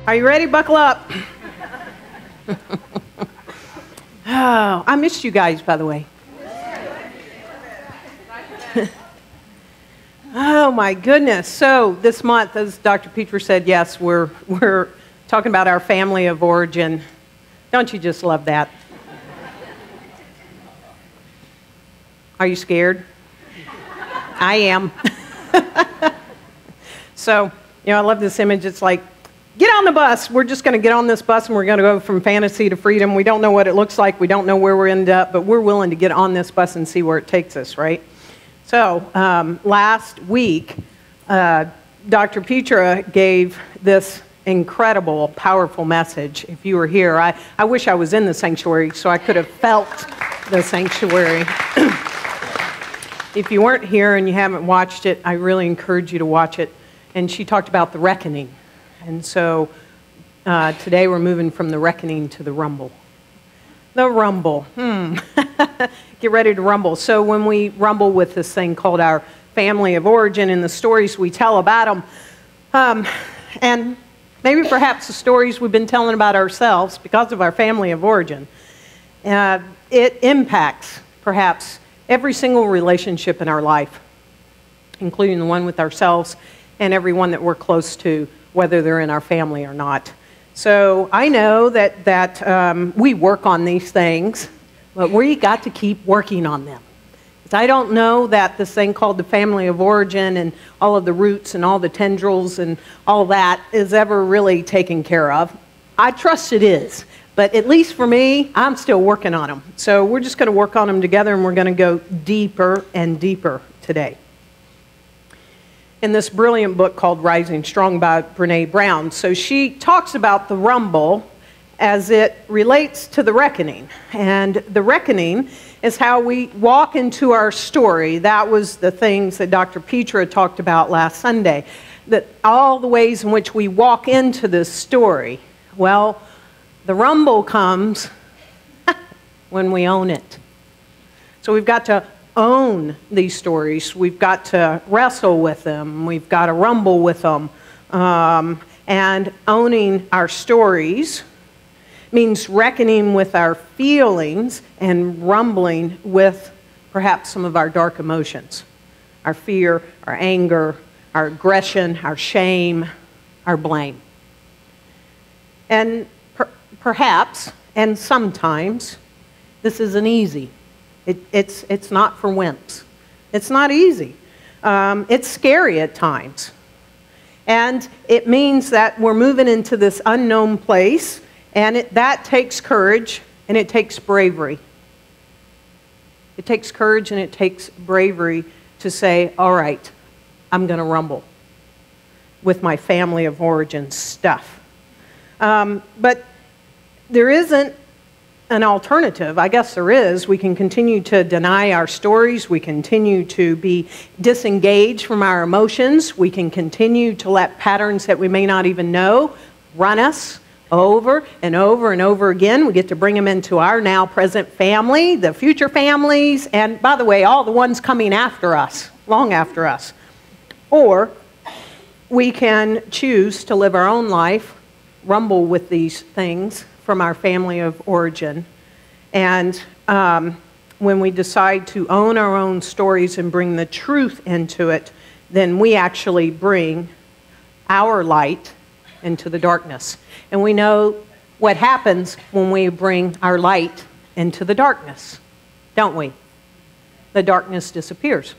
Are you ready? Buckle up. Oh, I missed you guys, by the way. Oh my goodness. So this month, as Dr. Peter said, yes, we're talking about our family of origin. Don't you just love that? Are you scared? I am. So, I love this image. It's like, get on the bus. We're just going to get on this bus and we're going to go from fantasy to freedom. We don't know what it looks like. We don't know where we'll end up, but we're willing to get on this bus and see where it takes us, right? So last week, Dr. Petra gave this incredible, powerful message. If you were here, I wish I was in the sanctuary so I could have felt the sanctuary. If you weren't here and you haven't watched it, I really encourage you to watch it. And she talked about the reckoning. And so today we're moving from the reckoning to the rumble. The rumble. Get ready to rumble. So when we rumble with this thing called our family of origin and the stories we tell about them, and maybe perhaps the stories we've been telling about ourselves because of our family of origin, it impacts perhaps every single relationship in our life, including the one with ourselves and everyone that we're close to, whether they're in our family or not. So I know that we work on these things, but we got to keep working on them. I don't know that this thing called the family of origin and all of the roots and all the tendrils and all that is ever really taken care of. I trust it is, but at least for me, I'm still working on them. So we're just going to work on them together and we're going to go deeper and deeper today. In this brilliant book called Rising Strong by Brene Brown. So she talks about the rumble as it relates to the reckoning. And the reckoning is how we walk into our story. That was the things that Dr. Petra talked about last Sunday. That all the ways in which we walk into this story. Well, the rumble comes when we own it. So we've got to own these stories. We've got to wrestle with them. We've got to rumble with them. And owning our stories means reckoning with our feelings and rumbling with perhaps some of our dark emotions. Our fear, our anger, our aggression, our shame, our blame. And perhaps, and sometimes, this isn't easy. It's not for wimps. It's not easy. It's scary at times. And it means that we're moving into this unknown place, and that takes courage, and it takes bravery. It takes courage and it takes bravery to say, all right, I'm going to rumble with my family of origin stuff. But there isn't an alternative. I guess there is. We can continue to deny our stories. We continue to be disengaged from our emotions. We can continue to let patterns that we may not even know run us over and over and over again. We get to bring them into our now present family, the future families, and by the way, all the ones coming after us, long after us. Or we can choose to live our own life, rumble with these things from our family of origin. And when we decide to own our own stories and bring the truth into it, then we actually bring our light into the darkness. And we know what happens when we bring our light into the darkness, don't we? The darkness disappears.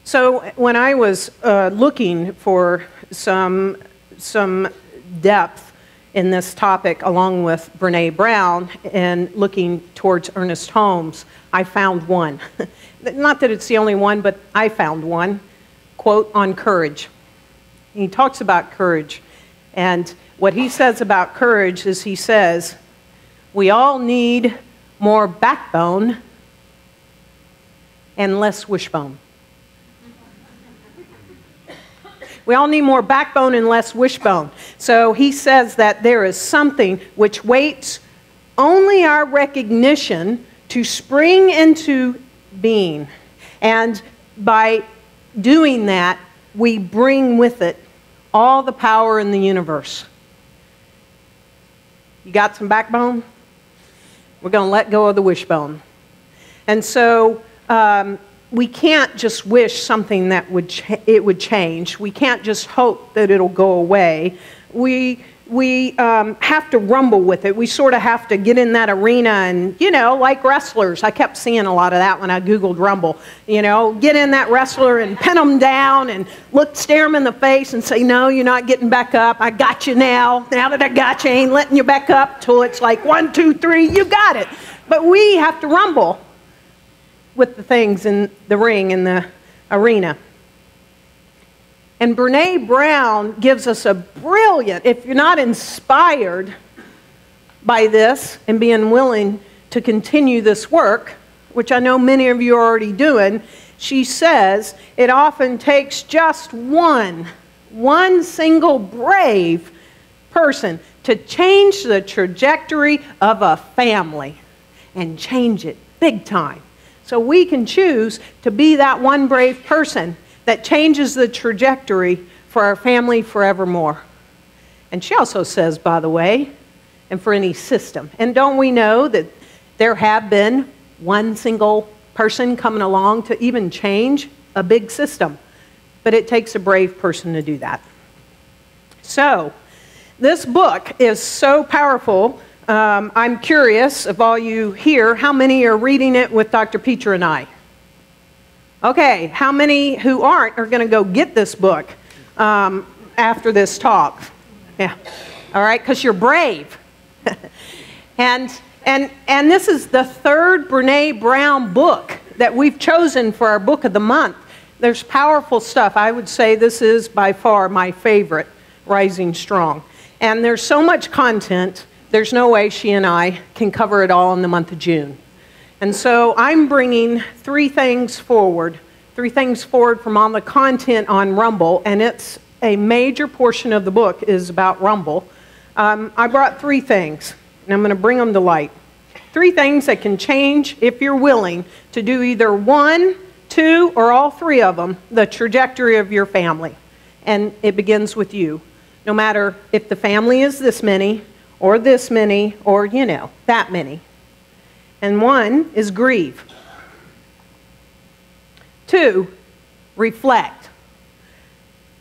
So when I was looking for some depth in this topic along with Brene Brown and looking towards Ernest Holmes, I found one. Not that it's the only one, but I found one. Quote on courage. He talks about courage. And what he says about courage is he says, we all need more backbone and less wishbone. We all need more backbone and less wishbone. So he says that there is something which waits only our recognition to spring into being. And by doing that, we bring with it all the power in the universe. You got some backbone? We're going to let go of the wishbone. And so we can't just wish something that it would change. We can't just hope that it'll go away. We have to rumble with it. We sort of have to get in that arena and, you know, like wrestlers. I kept seeing a lot of that when I Googled rumble. You know, get in that wrestler and pin them down and stare them in the face and say, no, you're not getting back up. I got you now. Now that I got you, I ain't letting you back up till it's like 1, 2, 3, you got it. But we have to rumble with the things in the ring, in the arena. And Brené Brown gives us a brilliant, if you're not inspired by this and being willing to continue this work, which I know many of you are already doing, she says it often takes just one single brave person to change the trajectory of a family and change it big time. So we can choose to be that one brave person that changes the trajectory for our family forevermore. And she also says, by the way, and for any system. And don't we know that there have been one single person coming along to even change a big system? But it takes a brave person to do that. So, this book is so powerful. I'm curious of all you here, how many are reading it with Dr. Peter and I? Okay, how many who aren't are going to go get this book after this talk? Yeah, all right, because you're brave. and this is the third Brené Brown book that we've chosen for our book of the month. There's powerful stuff. I would say this is by far my favorite, Rising Strong. And there's so much content, there's no way she and I can cover it all in the month of June. And so I'm bringing three things forward from all the content on Rumble, and it's a major portion of the book is about Rumble. I brought three things, and I'm going to bring them to light. Three things that can change, if you're willing, to do either one, two, or all three of them, the trajectory of your family. And it begins with you. No matter if the family is this many, or, you know, that many. And one is grieve. Two, reflect.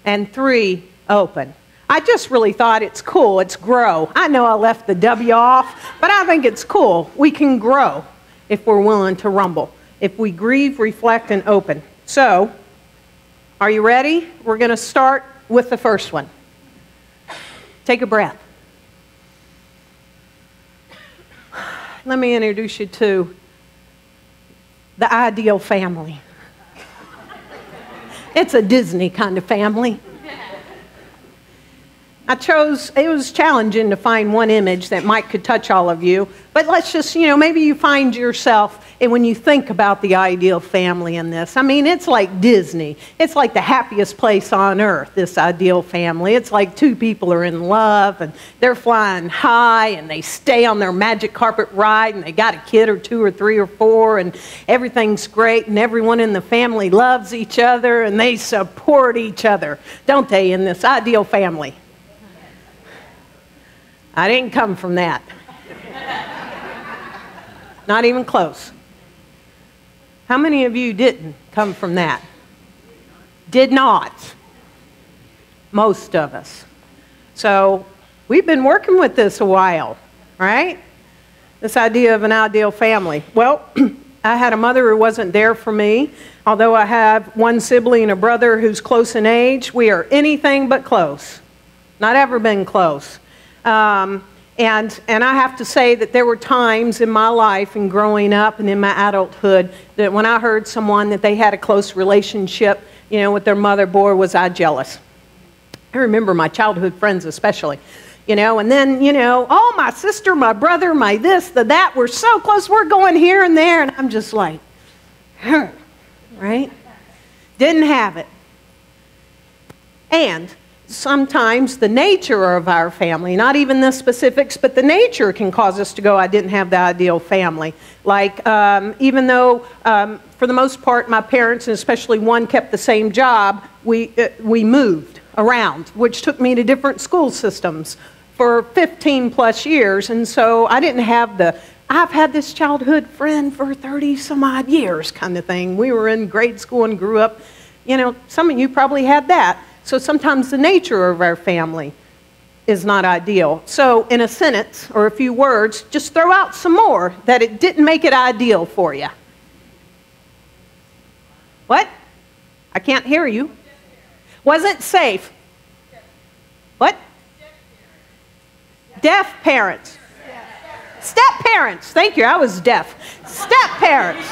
And three, open. I just really thought it's cool. It's grow. I know I left the W off, but I think it's cool. We can grow if we're willing to rumble. If we grieve, reflect, and open. So, are you ready? We're going to start with the first one. Take a breath. Let me introduce you to the ideal family. It's a Disney kind of family. It was challenging to find one image that could touch all of you, but let's just, maybe you find yourself, and when you think about the ideal family in this, I mean, it's like Disney. It's like the happiest place on earth, this ideal family. It's like two people are in love, and they're flying high, and they stay on their magic carpet ride, and they got a kid or two or three or four, and everything's great, and everyone in the family loves each other, and they support each other, don't they, in this ideal family? I didn't come from that. Not even close. How many of you didn't come from that? Did not. Most of us. So we've been working with this a while, right? This idea of an ideal family. Well, I had a mother who wasn't there for me. Although I have one sibling and a brother who's close in age, we are anything but close. Not ever been close. And I have to say that there were times in my life and growing up and in my adulthood that when I heard someone that they had a close relationship, with their mother, boy, was I jealous. I remember my childhood friends especially, and then, oh, my sister, my brother, my this, the that, we're so close, we're going here and there, and I'm just like, right? Didn't have it. And sometimes the nature of our family, not even the specifics, but the nature can cause us to go, I didn't have the ideal family. Like, even though, for the most part, my parents, and especially one, kept the same job, we moved around, which took me to different school systems for 15 plus years. And so I didn't have the, I've had this childhood friend for 30 some odd years kind of thing. We were in grade school and grew up. You know, some of you probably had that. So sometimes the nature of our family is not ideal. So in a sentence or a few words, just throw out some more that it didn't make it ideal for you. What? I can't hear you. Wasn't safe. What? Deaf parents. Step parents. Thank you. I was deaf. Step parents.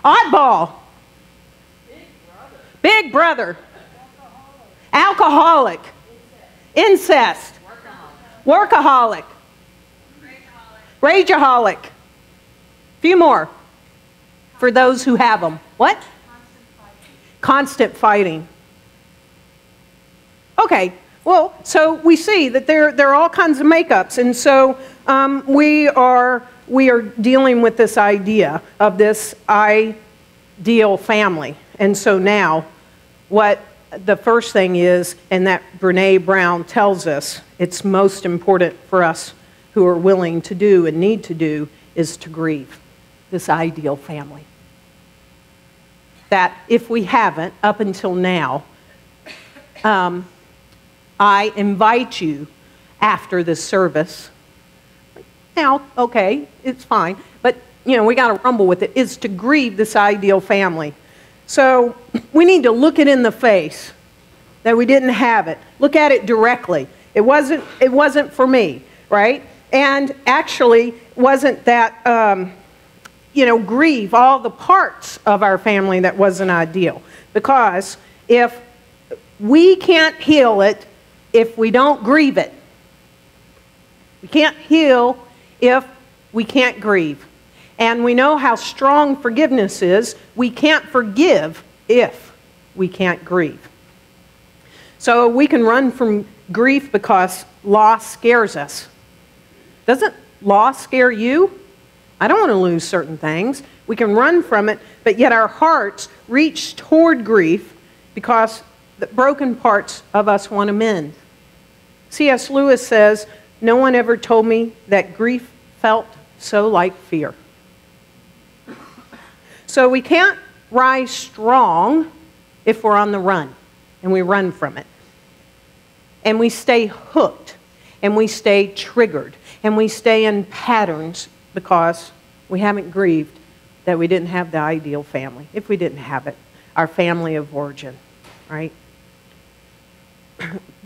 Oddball. Big brother. Alcoholic. Incest. Workaholic. Rageaholic. Few more for those who have them. What? Constant fighting. Okay, well, so we see that there are all kinds of makeups, and so we are dealing with this idea of this ideal family. And so now, what the first thing is, and that Brene Brown tells us, it's most important for us who are willing to do and need to do, is to grieve this ideal family. That if we haven't, up until now, I invite you after this service, now, okay, it's fine, but you know, we got to rumble with it, is to grieve this ideal family. So we need to look it in the face that we didn't have it. Look at it directly. It wasn't for me, right? And actually, wasn't that, you know, grieve all the parts of our family that wasn't ideal. Because if we can't heal it if we don't grieve it. We can't heal if we can't grieve. And we know how strong forgiveness is. We can't forgive if we can't grieve. So we can run from grief because loss scares us. Doesn't loss scare you? I don't want to lose certain things. We can run from it, but yet our hearts reach toward grief because the broken parts of us want to mend. C.S. Lewis says, "No one ever told me that grief felt so like fear." So we can't rise strong if we're on the run, and we run from it. And we stay hooked, and we stay triggered, and we stay in patterns because we haven't grieved that we didn't have the ideal family. If we didn't have it, our family of origin, right?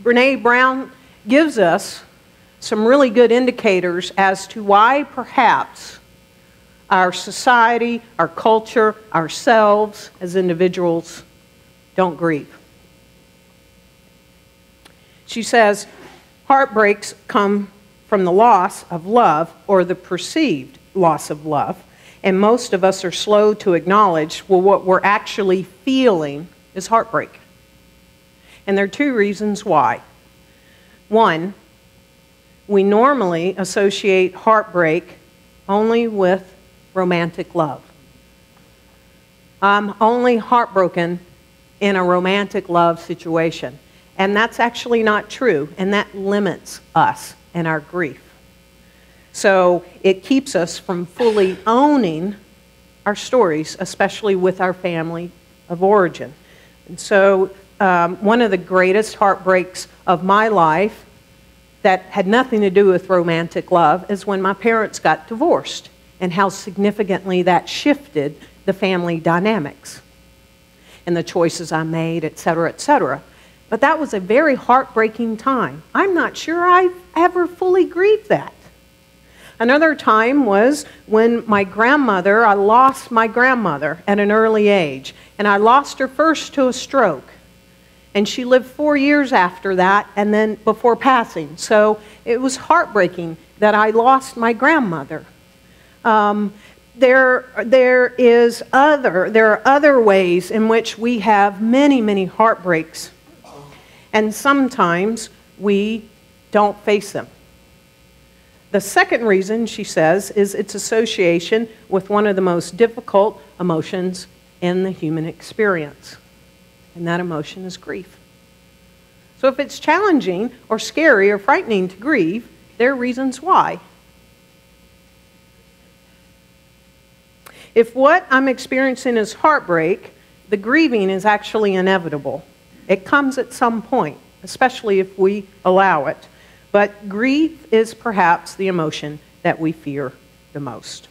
Brene Brown gives us some really good indicators as to why perhaps our society, our culture, ourselves as individuals don't grieve. She says, heartbreaks come from the loss of love or the perceived loss of love. And most of us are slow to acknowledge, well, what we're actually feeling is heartbreak. And there are two reasons why. One, we normally associate heartbreak only with romantic love. I'm only heartbroken in a romantic love situation. And that's actually not true, and that limits us and our grief. So it keeps us from fully owning our stories, especially with our family of origin. And so one of the greatest heartbreaks of my life that had nothing to do with romantic love is when my parents got divorced and how significantly that shifted the family dynamics and the choices I made, et cetera, et cetera. But that was a very heartbreaking time. I'm not sure I've ever fully grieved that. Another time was when I lost my grandmother at an early age. And I lost her first to a stroke. And she lived 4 years after that and then before passing. So it was heartbreaking that I lost my grandmother. There are other ways in which we have many, many heartbreaks. And sometimes we don't face them. The second reason, she says, is its association with one of the most difficult emotions in the human experience. And that emotion is grief. So if it's challenging or scary or frightening to grieve, there are reasons why. If what I'm experiencing is heartbreak, the grieving is actually inevitable. It comes at some point, especially if we allow it. But grief is perhaps the emotion that we fear the most.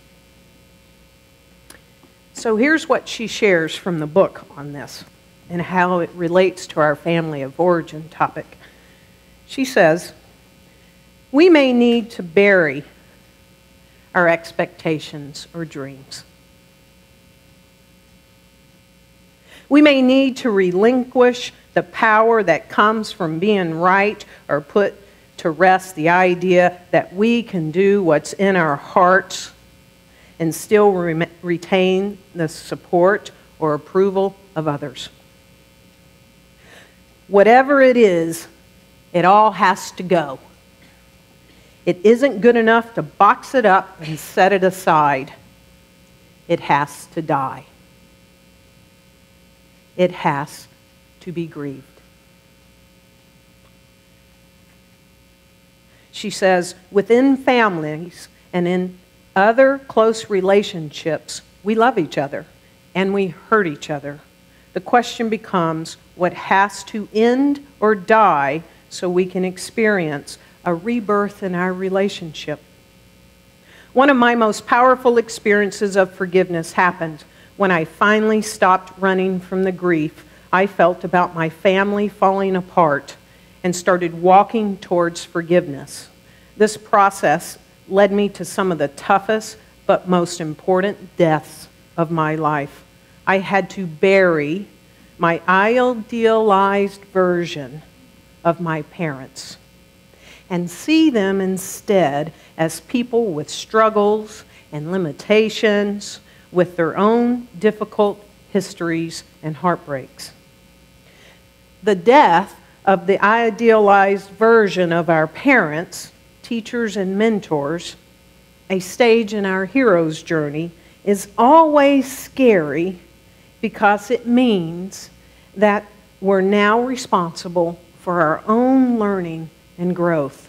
So here's what she shares from the book on this and how it relates to our family of origin topic. She says, we may need to bury our expectations or dreams. We may need to relinquish the power that comes from being right or put to rest the idea that we can do what's in our hearts and still retain the support or approval of others. Whatever it is, it all has to go. It isn't good enough to box it up and set it aside. It has to die. It has to be grieved. She says, within families and in other close relationships, we love each other and we hurt each other. The question becomes, what has to end or die so we can experience a rebirth in our relationship? One of my most powerful experiences of forgiveness happened when I finally stopped running from the grief I felt about my family falling apart and started walking towards forgiveness. This process led me to some of the toughest but most important deaths of my life. I had to bury my idealized version of my parents and see them instead as people with struggles and limitations, with their own difficult histories and heartbreaks. The death of the idealized version of our parents, teachers, and mentors, a stage in our hero's journey, is always scary because it means that we're now responsible for our own learning and growth.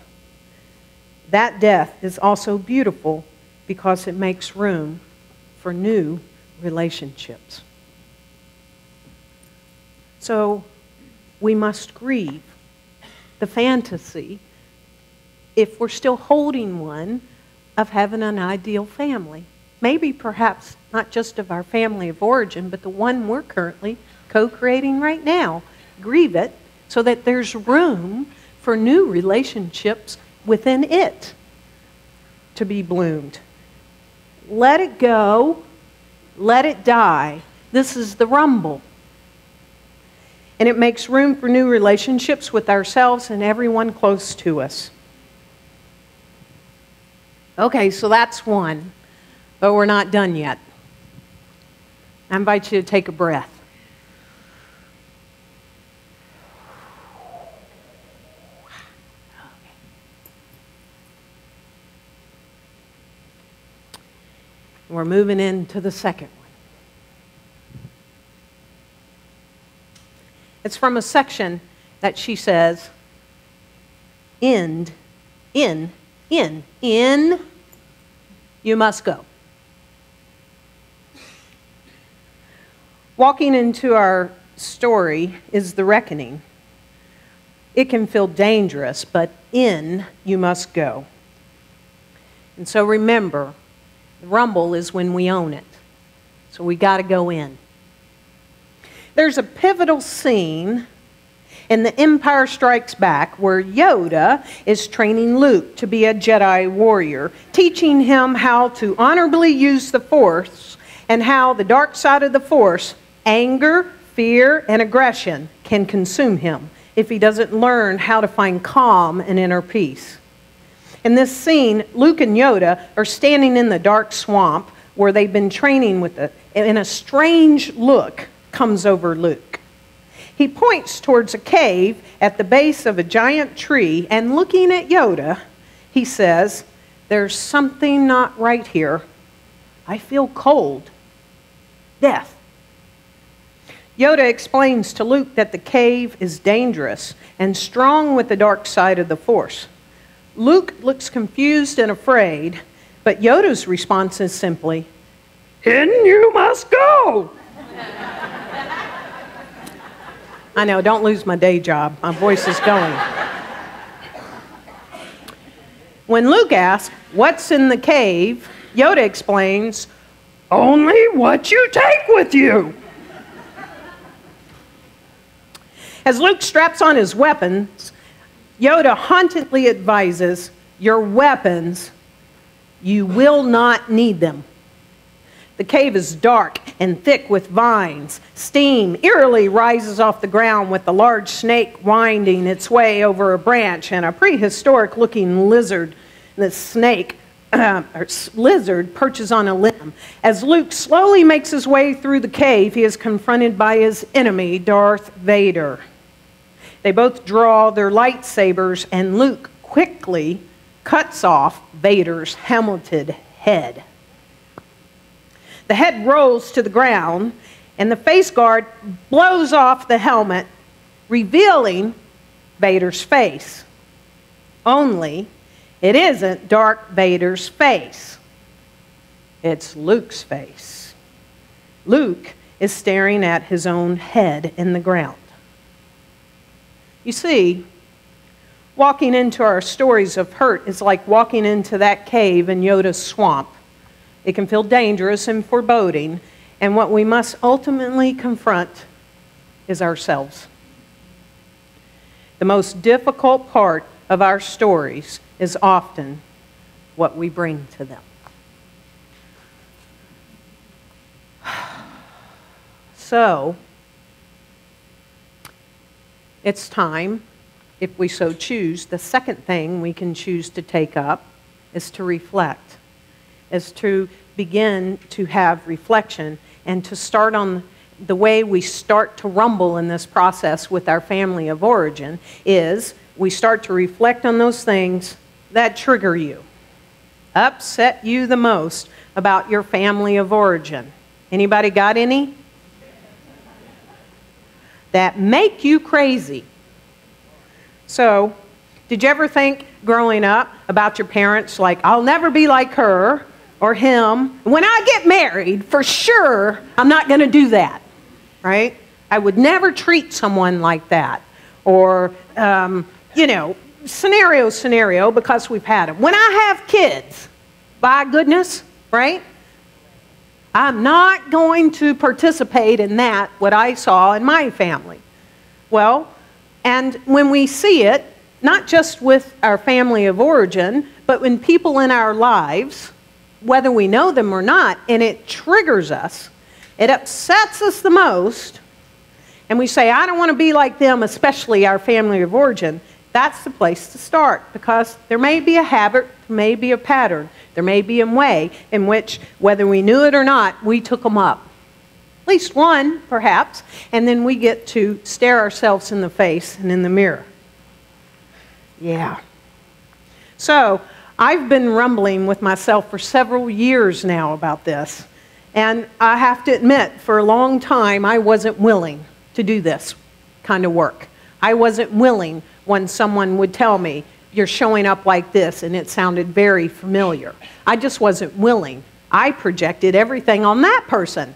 That death is also beautiful because it makes room for new relationships. So we must grieve the fantasy, if we're still holding one, of having an ideal family. Maybe perhaps not just of our family of origin, but the one we're currently co-creating right now. Grieve it so that there's room for new relationships within it to be bloomed. Let it go. Let it die. This is the rumble. And it makes room for new relationships with ourselves and everyone close to us. Okay, so that's one, but we're not done yet. I invite you to take a breath. We're moving into the second one. It's from a section that she says, in, you must go. Walking into our story is the reckoning. It can feel dangerous, but in, you must go. And so remember, the rumble is when we own it. So we got to go in. There's a pivotal scene in The Empire Strikes Back where Yoda is training Luke to be a Jedi warrior, teaching him how to honorably use the Force and how the dark side of the Force, anger, fear, and aggression, can consume him if he doesn't learn how to find calm and inner peace. In this scene, Luke and Yoda are standing in the dark swamp where they've been training and a strange look comes over Luke. He points towards a cave at the base of a giant tree, and looking at Yoda, he says, "There's something not right here. I feel cold. Death." Yoda explains to Luke that the cave is dangerous and strong with the dark side of the Force. Luke looks confused and afraid, but Yoda's response is simply, "In you must go!" I know, don't lose my day job. My voice is going. When Luke asks, "What's in the cave?" Yoda explains, "Only what you take with you." As Luke straps on his weapons, Yoda hauntingly advises, "Your weapons, you will not need them." The cave is dark and thick with vines. Steam eerily rises off the ground with the large snake winding its way over a branch and a prehistoric-looking lizard. The snake, lizard, perches on a limb. As Luke slowly makes his way through the cave, he is confronted by his enemy, Darth Vader. They both draw their lightsabers, and Luke quickly cuts off Vader's helmeted head. The head rolls to the ground, and the face guard blows off the helmet, revealing Vader's face. Only, it isn't Darth Vader's face. It's Luke's face. Luke is staring at his own head in the ground. You see, walking into our stories of hurt is like walking into that cave in Yoda's swamp. It can feel dangerous and foreboding, and what we must ultimately confront is ourselves. The most difficult part of our stories is often what we bring to them. So, it's time, if we so choose, the second thing we can choose to take up is to reflect, is to begin to have reflection and to start on the way we start to rumble in this process with our family of origin is we start to reflect on those things that trigger you, upset you the most about your family of origin. Anybody got any? That make you crazy. So, did you ever think growing up about your parents like, "I'll never be like her or him. When I get married, for sure, I'm not going to do that," right? I would never treat someone like that. Or, scenario, because we've had them. When I have kids, by goodness, right? I'm not going to participate in that, what I saw in my family. Well, and when we see it, not just with our family of origin, but when people in our lives, whether we know them or not, and it triggers us, it upsets us the most, and we say, "I don't want to be like them," especially our family of origin, that's the place to start, because there may be a habit, there may be a pattern, there may be a way in which, whether we knew it or not, we took them up. At least one, perhaps, and then we get to stare ourselves in the face and in the mirror. Yeah. So, I've been rumbling with myself for several years now about this, and I have to admit, for a long time, I wasn't willing to do this kind of work. I wasn't willing when someone would tell me, "You're showing up like this," and it sounded very familiar. I just wasn't willing. I projected everything on that person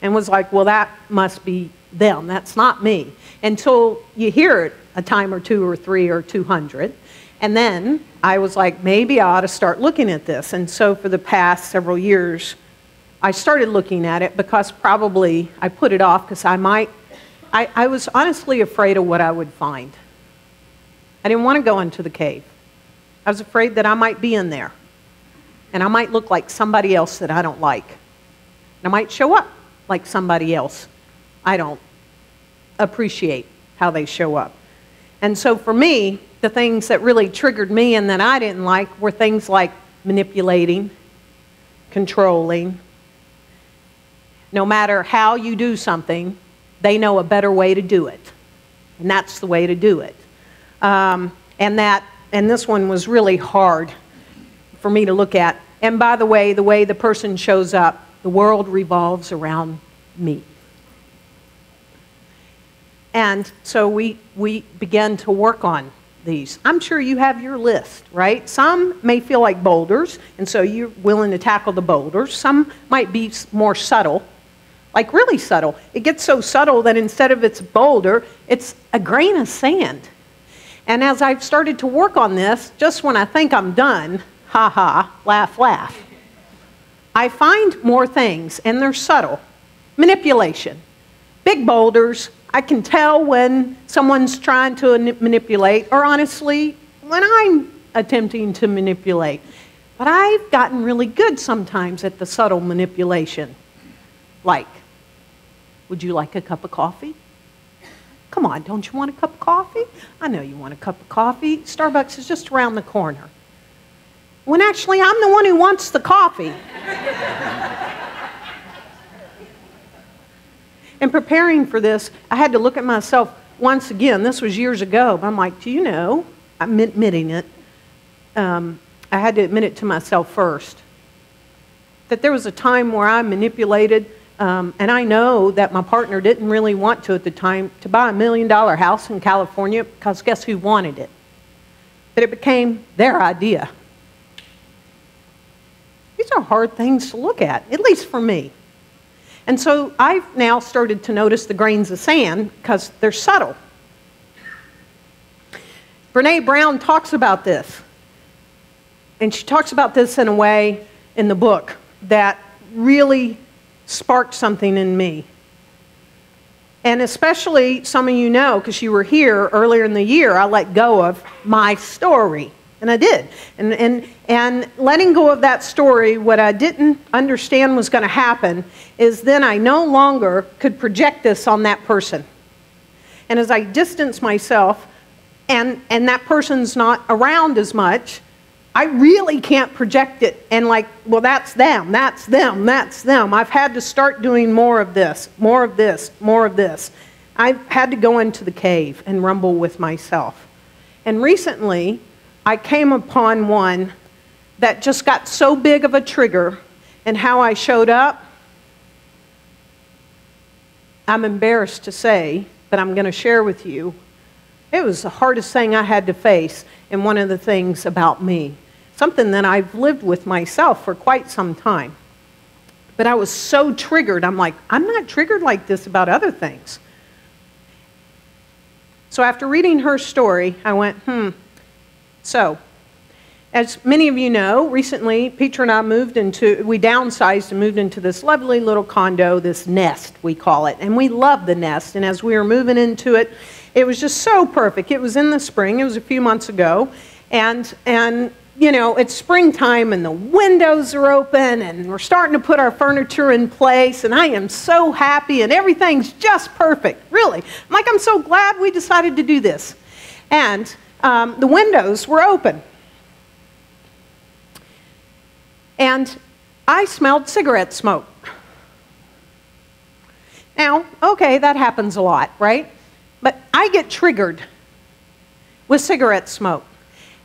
and was like, "Well, that must be them. That's not me." Until you hear it a time or two or three or 200. And then I was like, maybe I ought to start looking at this. And so for the past several years, I started looking at it because probably I put it off because I was honestly afraid of what I would find. I didn't want to go into the cave. I was afraid that I might be in there. And I might look like somebody else that I don't like. And I might show up like somebody else I don't appreciate how they show up. And so for me, the things that really triggered me and that I didn't like were things like manipulating, controlling. No matter how you do something, they know a better way to do it. And that's the way to do it. And this one was really hard for me to look at. And by the way the person shows up, the world revolves around me. And so we began to work on these. I'm sure you have your list, right? Some may feel like boulders, and so you're willing to tackle the boulders. Some might be more subtle, like really subtle. It gets so subtle that instead of it's a boulder, it's a grain of sand. And as I've started to work on this, just when I think I'm done, ha ha, laugh, laugh, I find more things, and they're subtle. Manipulation. Big boulders, I can tell when someone's trying to manipulate, or honestly, when I'm attempting to manipulate. But I've gotten really good sometimes at the subtle manipulation. Like, would you like a cup of coffee? Come on, don't you want a cup of coffee? I know you want a cup of coffee. Starbucks is just around the corner. When actually I'm the one who wants the coffee. In preparing for this, I had to look at myself once again. This was years ago. But I'm like, do you know, I'm admitting it. I had to admit it to myself first. That there was a time where I manipulated, and I know that my partner didn't really want to at the time, to buy $1 million house in California, because guess who wanted it? But it became their idea. These are hard things to look at least for me. And so I've now started to notice the grains of sand because they're subtle. Brene Brown talks about this. And she talks about this in a way in the book that really sparked something in me. And especially some of you know, because you were here earlier in the year, I let go of my story. And I did. And letting go of that story, what I didn't understand was going to happen is then I no longer could project this on that person. And as I distance myself and that person's not around as much, I really can't project it and like, well, that's them, that's them, that's them. I've had to start doing more of this, more of this, more of this. I've had to go into the cave and rumble with myself. And recently, I came upon one that just got so big of a trigger, and how I showed up, I'm embarrassed to say, but I'm going to share with you, it was the hardest thing I had to face, and one of the things about me, something that I've lived with myself for quite some time. But I was so triggered, I'm like, I'm not triggered like this about other things. So after reading her story, I went, So, as many of you know, recently, Peter and I we downsized and moved into this lovely little condo, this nest, we call it. And we love the nest. And as we were moving into it, it was just so perfect. It was in the spring. It was a few months ago. And you know, it's springtime and the windows are open and we're starting to put our furniture in place. And I am so happy and everything's just perfect, really. I'm so glad we decided to do this. And the windows were open. And I smelled cigarette smoke. Now, okay, that happens a lot, right? But I get triggered with cigarette smoke.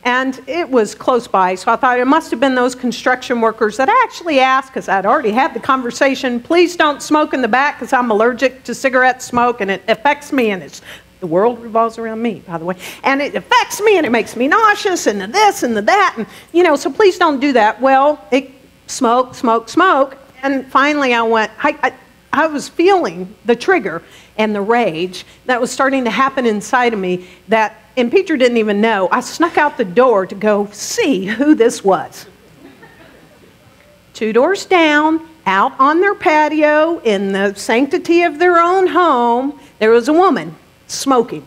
And it was close by, so I thought it must have been those construction workers that I actually asked, because I'd already had the conversation, please don't smoke in the back because I'm allergic to cigarette smoke and it affects me, and the world revolves around me, by the way. And it affects me and it makes me nauseous and the this and the that. And, you know, so please don't do that. Well, smoke. And finally I went, I was feeling the trigger and the rage that was starting to happen inside of me and Peter didn't even know. I snuck out the door to go see who this was. 2 doors down, out on their patio, in the sanctity of their own home, there was a woman smoking.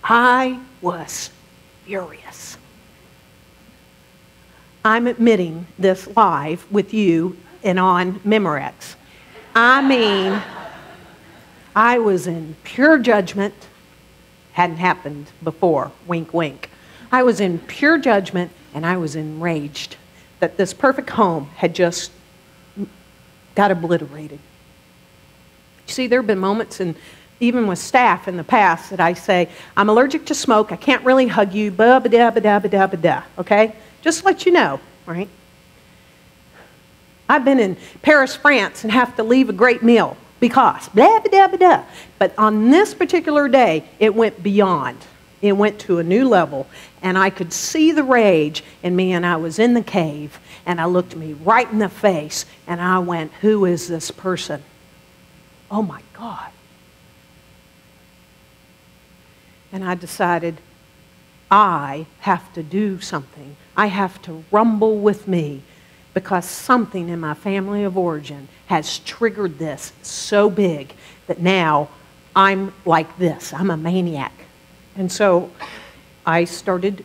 I was furious. I'm admitting this live with you and on Memorex. I mean, I was in pure judgment. Hadn't happened before, wink, wink. I was in pure judgment and I was enraged that this perfect home had just got obliterated. You see, there have been moments, and even with staff in the past, that I say, I'm allergic to smoke, I can't really hug you, ba-ba-da-ba-da-ba-da-ba-da, okay? Just to let you know, right? I've been in Paris, France, and have to leave a great meal because, blah, blah, blah, blah. But on this particular day, it went beyond. It went to a new level, and I could see the rage in me, and I was in the cave, and I looked me right in the face, and I went, who is this person? Oh my God. And I decided, I have to do something. I have to rumble with me, because something in my family of origin has triggered this so big that now I'm like this. I'm a maniac. And so I started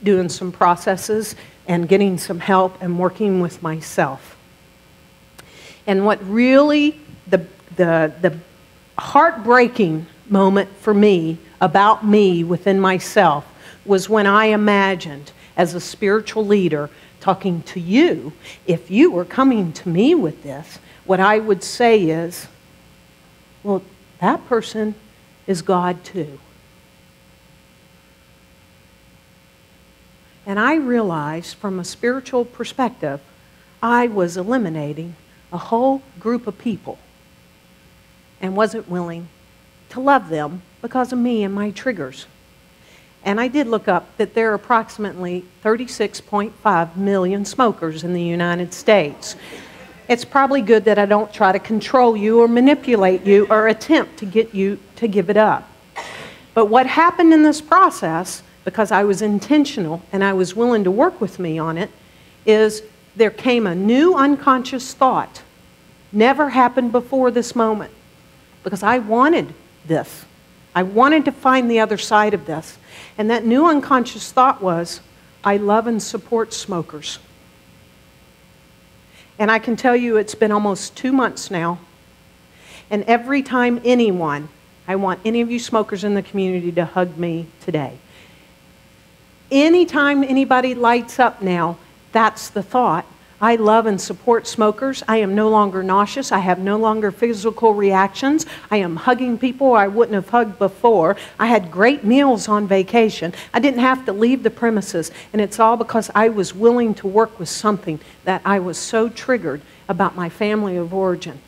doing some processes and getting some help and working with myself. And what really, the heartbreaking moment for me about me within myself was when I imagined, as a spiritual leader, talking to you, if you were coming to me with this, what I would say is, well, that person is God too. And I realized from a spiritual perspective, I was eliminating a whole group of people and wasn't willing to love them because of me and my triggers. And I did look up that there are approximately 36.5 million smokers in the United States. It's probably good that I don't try to control you or manipulate you or attempt to get you to give it up. But what happened in this process, because I was intentional and I was willing to work with me on it, is there came a new unconscious thought. Never happened before this moment, because I wanted this. I wanted to find the other side of this. And that new unconscious thought was, I love and support smokers. And I can tell you it's been almost 2 months now. And every time anyone, I want any of you smokers in the community to hug me today. Anytime anybody lights up now, that's the thought. I love and support smokers. I am no longer nauseous. I have no longer physical reactions. I am hugging people I wouldn't have hugged before. I had great meals on vacation. I didn't have to leave the premises. And it's all because I was willing to work with something that I was so triggered about my family of origin.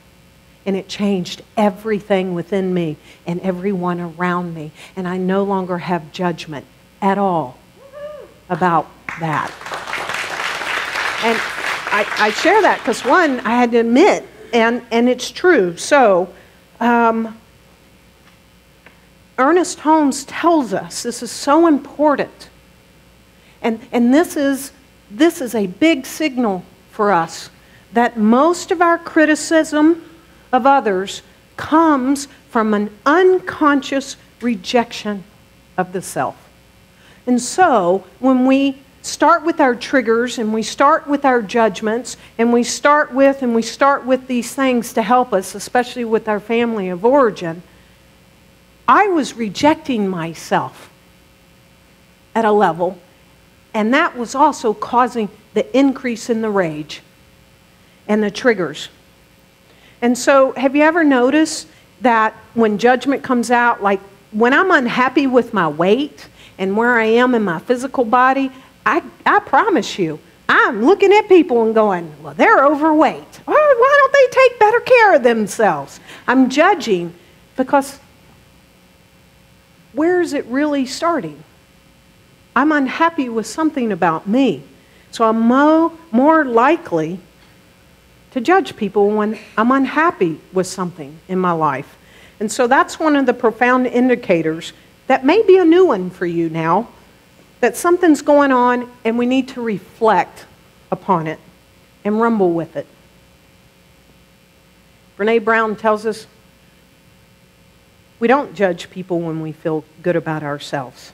And it changed everything within me and everyone around me. And I no longer have judgment at all about that. And I share that because, one, I had to admit, and it's true. So, Ernest Holmes tells us this is so important. And this is a big signal for us that most of our criticism of others comes from an unconscious rejection of the self. And so, when we start with our triggers and we start with our judgments and we start with these things to help us, especially with our family of origin, I was rejecting myself at a level, and that was also causing the increase in the rage and the triggers. And so have you ever noticed that when judgment comes out, like when I'm unhappy with my weight and where I am in my physical body, I promise you, I'm looking at people and going, well, they're overweight. Oh, why don't they take better care of themselves? I'm judging because where is it really starting? I'm unhappy with something about me. So I'm more likely to judge people when I'm unhappy with something in my life. And so that's one of the profound indicators that may be a new one for you now, that something's going on and we need to reflect upon it and rumble with it. Brene Brown tells us we don't judge people when we feel good about ourselves.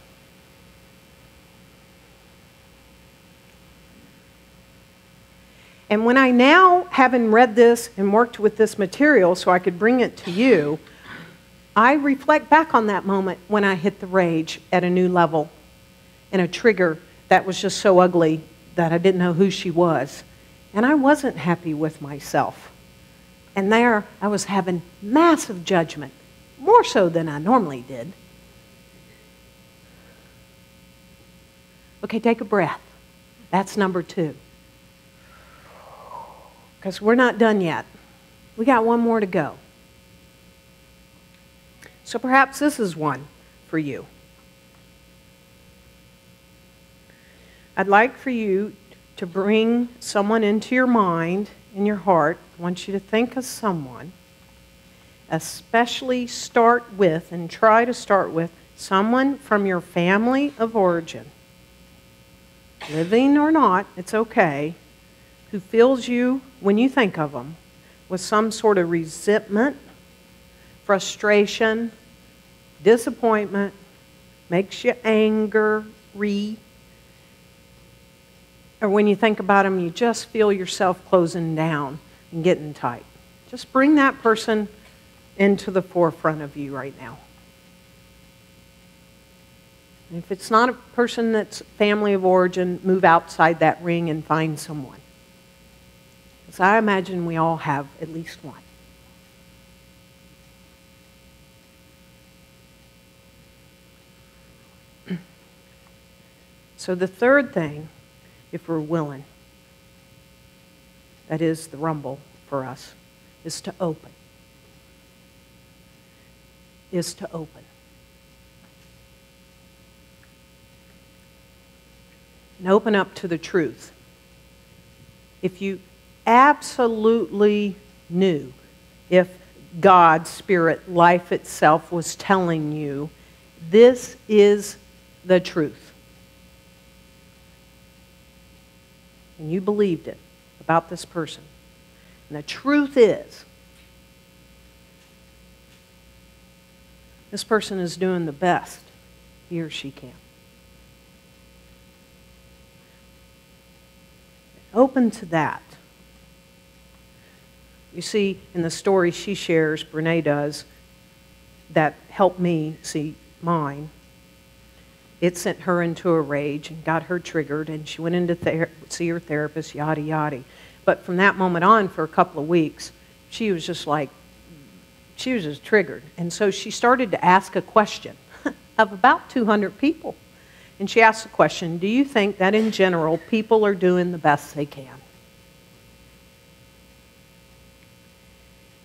And when I now, having read this and worked with this material so I could bring it to you, I reflect back on that moment when I hit the rage at a new level and a trigger that was just so ugly that I didn't know who she was. And I wasn't happy with myself. And there I was having massive judgment, more so than I normally did. Okay, take a breath. That's number 2. Because we're not done yet. We got one more to go. So perhaps this is one for you. I'd like for you to bring someone into your mind, in your heart. I want you to think of someone, especially start with and try to start with someone from your family of origin, living or not, it's okay, who fills you, when you think of them, with some sort of resentment, frustration, disappointment, makes you angry, or when you think about them, you just feel yourself closing down and getting tight. Just bring that person into the forefront of you right now. And if it's not a person that's family of origin, move outside that ring and find someone. Because I imagine we all have at least one. So the third thing, if we're willing, that is the rumble for us, is to open. Is to open. And open up to the truth. If you absolutely knew, if God, Spirit, life itself was telling you, this is the truth, and you believed it about this person, and the truth is, this person is doing the best he or she can. Open to that. You see, in the story she shares, Brene does, that helped me see mine, it sent her into a rage and got her triggered, and she went in to see her therapist, yada, yada. But from that moment on, for a couple of weeks, she was just like, she was just triggered. And so she started to ask a question of about 200 people. And she asked the question, do you think that in general people are doing the best they can?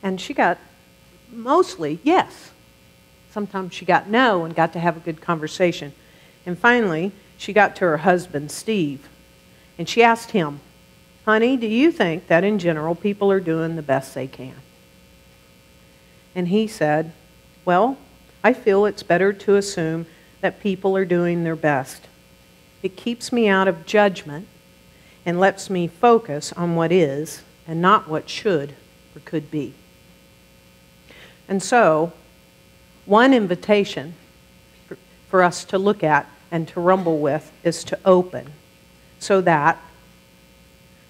And she got mostly yes. Sometimes she got no and got to have a good conversation. And finally, she got to her husband, Steve, and she asked him, honey, do you think that in general people are doing the best they can? And he said, well, I feel it's better to assume that people are doing their best. It keeps me out of judgment and lets me focus on what is and not what should or could be. And so, one invitation for us to look at and to rumble with is to open so that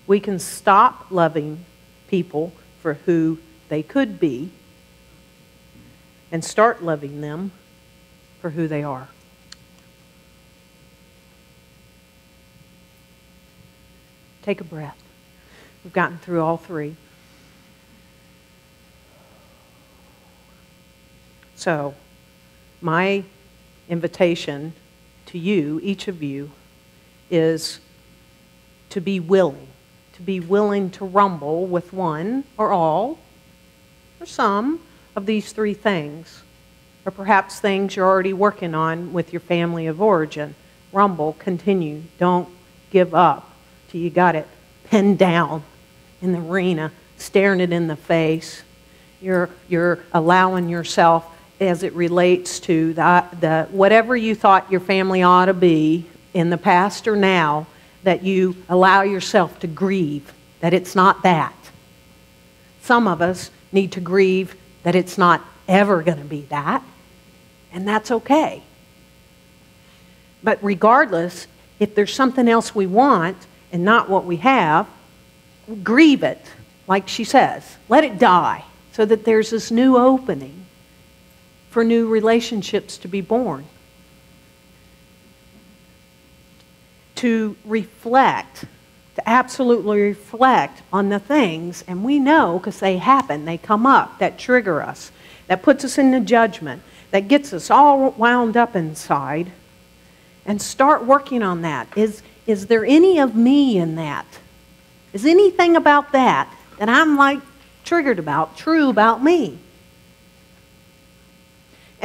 we can stop loving people for who they could be and start loving them for who they are. Take a breath. We've gotten through all three. So, my invitation to you, each of you, is to be willing to rumble with one or all or some of these three things, or perhaps things you're already working on with your family of origin. Rumble, continue, don't give up till you got it pinned down in the arena, staring it in the face. You're allowing yourself, as it relates to the whatever you thought your family ought to be in the past or now, that you allow yourself to grieve that it's not that. Some of us need to grieve that it's not ever going to be that, and that's okay. But regardless, if there's something else we want and not what we have, grieve it, like she says. Let it die so that there's this new opening for new relationships to be born. To reflect, to absolutely reflect on the things, and we know because they happen, they come up, that trigger us, that puts us into judgment, that gets us all wound up inside, and start working on that. Is there any of me in that? Is anything about that I'm like triggered about, true about me?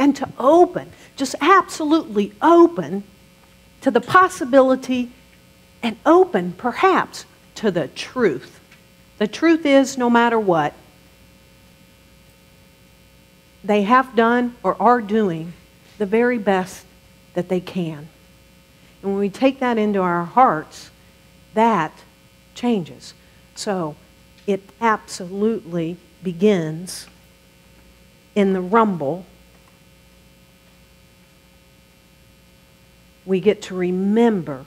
and to open, just absolutely open to the possibility and open perhaps to the truth. The truth is, no matter what, they have done or are doing the very best that they can. And when we take that into our hearts, that changes. So it absolutely begins in the rumble. We get to remember.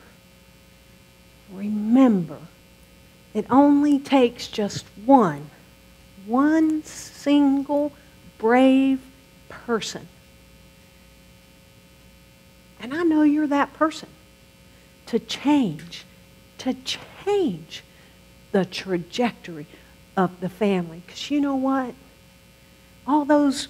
It only takes just one single brave person. And I know you're that person. To change the trajectory of the family. Because you know what? All those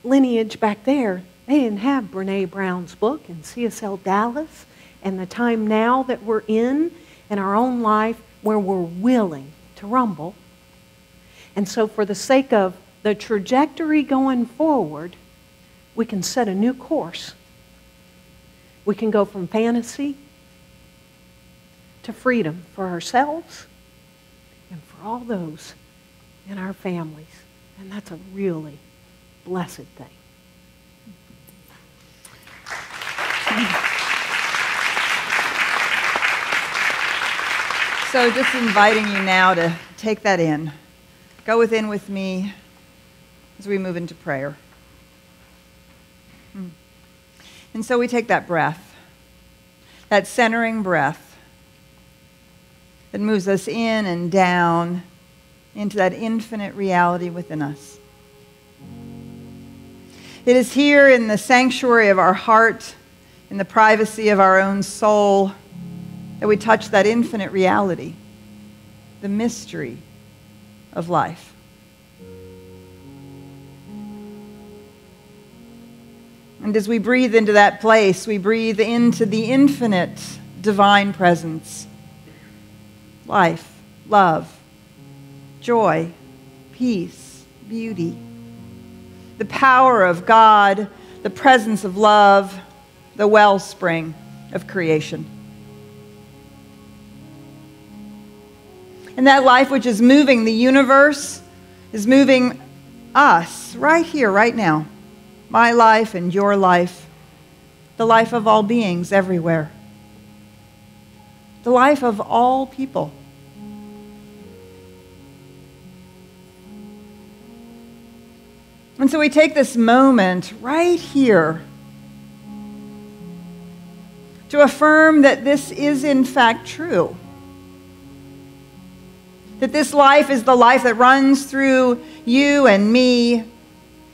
lineage back there, they didn't have Brene Brown's book and CSLDallas and the time now that we're in our own life where we're willing to rumble. And so for the sake of the trajectory going forward, we can set a new course. We can go from fantasy to freedom for ourselves and for all those in our families. And that's a really blessed thing. So just inviting you now to take that in. Go within with me as we move into prayer. And so we take that breath, that centering breath that moves us in and down into that infinite reality within us. It is here in the sanctuary of our heart, in the privacy of our own soul, that we touch that infinite reality, the mystery of life. And as we breathe into that place, we breathe into the infinite divine presence. Life, love, joy, peace, beauty. The power of God, the presence of love, the wellspring of creation. And that life which is moving the universe is moving us right here, right now. My life and your life. The life of all beings everywhere. The life of all people. And so we take this moment right here to affirm that this is in fact true. That this life is the life that runs through you and me.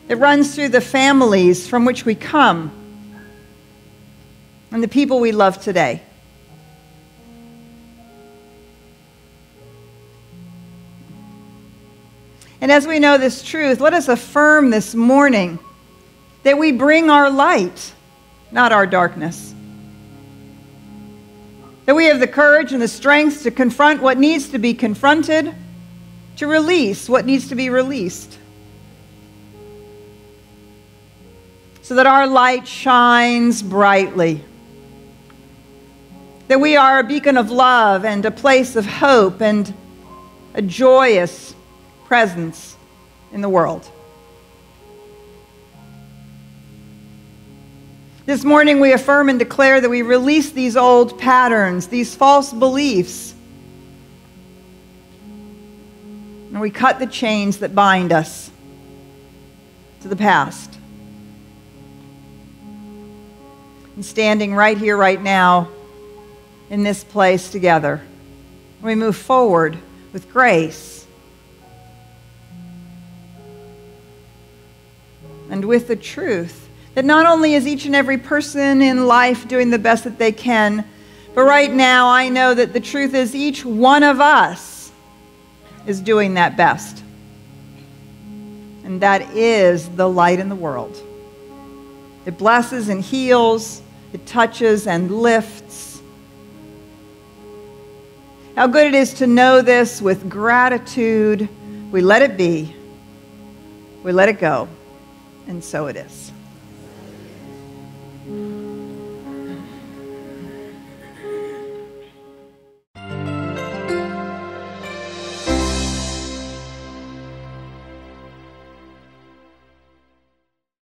It runs through the families from which we come and the people we love today. And as we know this truth, let us affirm this morning that we bring our light, not our darkness. That we have the courage and the strength to confront what needs to be confronted, to release what needs to be released. So that our light shines brightly. That we are a beacon of love and a place of hope and a joyous presence in the world. This morning we affirm and declare that we release these old patterns, these false beliefs, and we cut the chains that bind us to the past. And standing right here, right now, in this place together, we move forward with grace and with the truth that not only is each and every person in life doing the best that they can, but right now I know that the truth is each one of us is doing that best. And that is the light in the world. It blesses and heals, it touches and lifts. How good it is to know this with gratitude. We let it be, we let it go, and so it is.